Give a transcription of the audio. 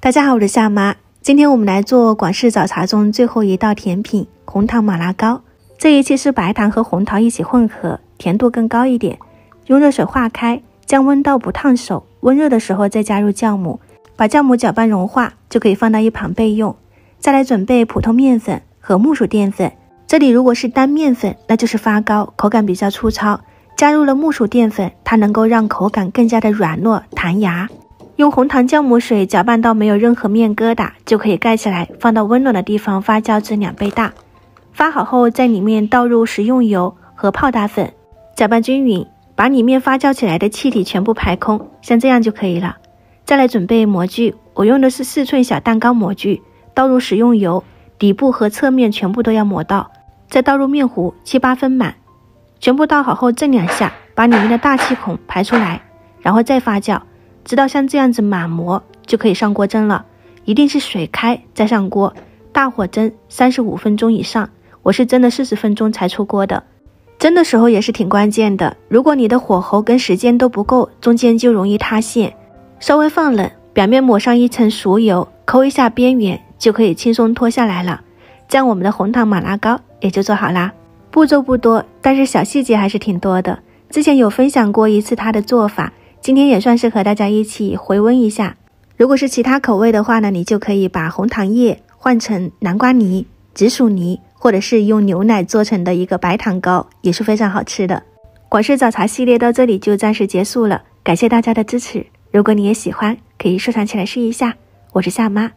大家好，我是夏妈。今天我们来做广式早茶中最后一道甜品红糖马拉糕。这一期是白糖和红糖一起混合，甜度更高一点。用热水化开，降温到不烫手，温热的时候再加入酵母，把酵母搅拌融化，就可以放到一旁备用。再来准备普通面粉和木薯淀粉。这里如果是单面粉，那就是发糕，口感比较粗糙。加入了木薯淀粉，它能够让口感更加的软糯弹牙。用红糖酵母水搅拌到没有任何面疙瘩，就可以盖起来，放到温暖的地方发酵至2倍大。发好后，在里面倒入食用油和泡打粉，搅拌均匀，把里面发酵起来的气体全部排空，像这样就可以了。再来准备模具，我用的是4寸小蛋糕模具，倒入食用油，底部和侧面全部都要抹到，再倒入面糊7、8分满，全部倒好后震2下，把里面的大气孔排出来，然后再发酵。直到像这样子满模就可以上锅蒸了，一定是水开再上锅，大火蒸35分钟以上，我是蒸了40分钟才出锅的。蒸的时候也是挺关键的，如果你的火候跟时间都不够，中间就容易塌陷。稍微放冷，表面抹上一层熟油，抠一下边缘，就可以轻松脱下来了。这样我们的红糖马拉糕也就做好啦。步骤不多，但是小细节还是挺多的。之前有分享过一次它的做法，今天也算是和大家一起回温一下。如果是其他口味的话呢，你就可以把红糖液换成南瓜泥、紫薯泥，或者是用牛奶做成的一个白糖糕，也是非常好吃的。广式早茶系列到这里就暂时结束了，感谢大家的支持。如果你也喜欢，可以收藏起来试一下。我是夏妈，